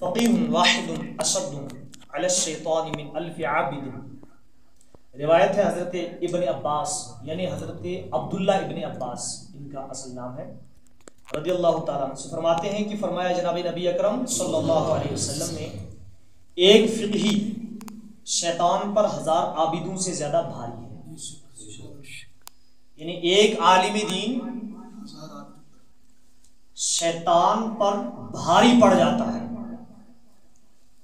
فقیہ واحد اشد علی الشیطان من الف عابد. روایت ہے حضرت ابن عباس یعنی حضرت عبداللہ ابن عباس ان کا اصل نام ہے رضی اللہ تعالیٰ عنہ سے فرماتے ہیں کہ فرمایا جناب نبی اکرم صلی اللہ علیہ وسلم نے ایک فقہی شیطان پر 1000 عابدوں سے زیادہ بھاری ہے. یعنی ایک عالم دین شیطان پر بھاری پڑ جاتا ہے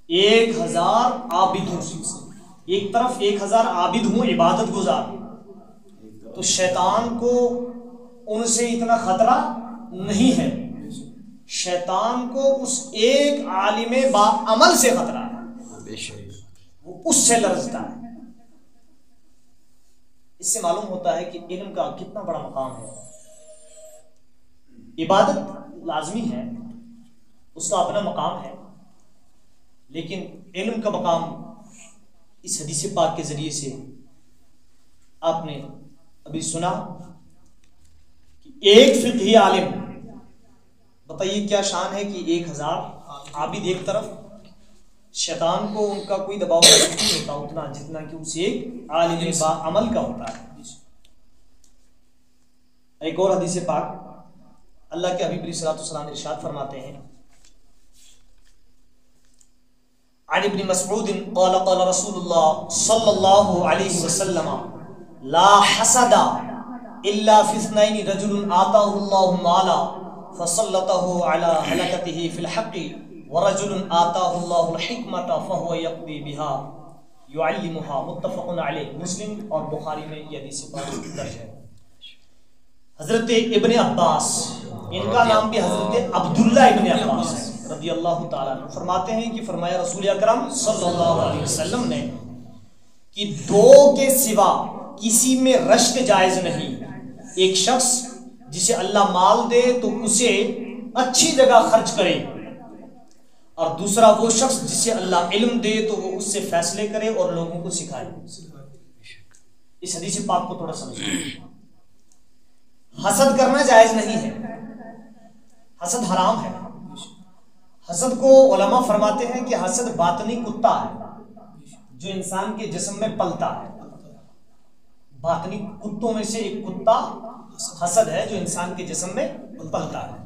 1000 عابدوں سے. ایک طرف 1000 عابد ہوں عبادت گزار تو شیطان کو ان سے اتنا خطرہ نہیں ہے. شیطان کو اس ایک عالم با عمل سے خطرہ ہے, وہ اس سے لرزتا ہے. اس سے معلوم ہوتا ہے کہ علم کا کتنا بڑا مقام ہے. عبادت لازمی ہے, اس کا اپنا مقام ہے, لیکن علم کا مقام اس حدیث پاک کے ذریعے سے آپ نے ابھی سنا کہ ایک فقہی عالم, بتائیے کیا شان ہے کہ 1000 عابد ایک طرف, شیطان کو ان کا کوئی دباؤ نہیں ہوتا اتنا جتنا کہ اس ایک عالم با عمل کا ہوتا ہے. ایک اور حدیث پاک اللہ کے حبیب علیہ الصلوۃ والسلام ارشاد فرماتے ہیں عن ابن مسعود قال قال رسول الله صلى الله عليه وسلم لا حسد الا في اثنين رجل آتاه الله مالا فسلطه على هلكته في الحق ورجل آتاه الله الحكمة فهو يقضي بها يعلمها. متفق علیہ. مسلم اور بخاری میں یہ حدیث پاک درج ہے. حضرت ابن عباس, ان کا نام بھی حضرت عبداللہ ابن عباس ہے رضی اللہ تعالیٰ عنہ, فرماتے ہیں کہ فرمایا رسول اکرم صلی اللہ علیہ وسلم نے کہ 2 کے سوا کسی میں رشک جائز نہیں. ایک شخص جسے اللہ مال دے تو اسے اچھی جگہ خرچ کرے, اور دوسرا وہ شخص جسے اللہ علم دے تو وہ اس سے فیصلے کرے اور لوگوں کو سکھائے. اس حدیث پاک کو تھوڑا سمجھیں. حسد کرنا جائز نہیں ہے, حسد حرام ہے. حسد کو علماء فرماتے ہیں کہ حسد باطنی کتا ہے جو انسان کے جسم میں پلتا ہے. باطنی کتوں میں سے ایک کتا حسد ہے جو انسان کے جسم میں پلتا ہے.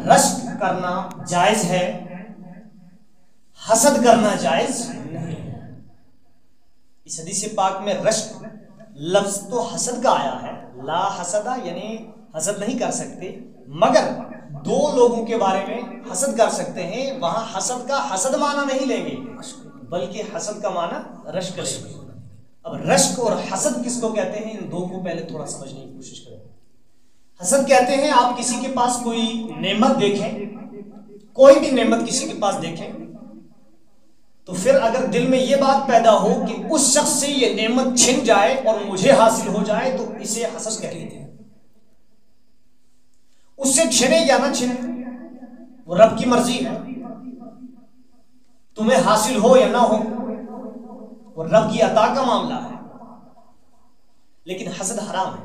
رشک کرنا جائز ہے, حسد کرنا جائز نہیں ہے. اس حدیث پاک میں رشک لفظ تو حسد کا آیا ہے, لا حسدہ یعنی حسد نہیں کر سکتے, مگر 2 لوگوں کے بارے میں حسد کر سکتے ہیں. وہاں حسد کا حسد معنی نہیں لیں گے بلکہ حسد کا معنی رشک لیں گے. اب رشک اور حسد کس کو کہتے ہیں, ان 2 کو پہلے تھوڑا سمجھنے کی کوشش کریں. حسد کہتے ہیں آپ کسی کے پاس کوئی نعمت دیکھیں, کوئی بھی نعمت کسی کے پاس دیکھیں تو پھر اگر دل میں یہ بات پیدا ہو کہ اس شخص سے یہ نعمت چھن جائے اور مجھے حاصل ہو جائے تو اسے حسد کہتے ہیں. اس سے چھنے یا نہ چھنے وہ رب کی مرضی ہے, تمہیں حاصل ہو یا نہ ہو وہ رب کی عطا کا معاملہ ہے. لیکن حسد حرام ہے,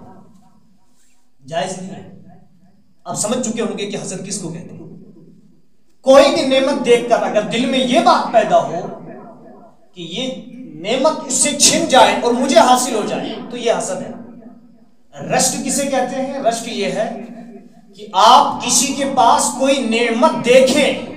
جائز نہیں ہے. آپ سمجھ چکے ہوں گے کہ حسد کس کو کہتے ہیں. کوئی بھی نعمت دیکھ کر اگر دل میں یہ بات پیدا ہو کہ یہ نعمت اس سے چھن جائے اور مجھے حاصل ہو جائے تو یہ حسد ہے. رشک کسے کہتے ہیں, رشک یہ ہے کہ آپ کسی کے پاس کوئی نعمت دیکھیں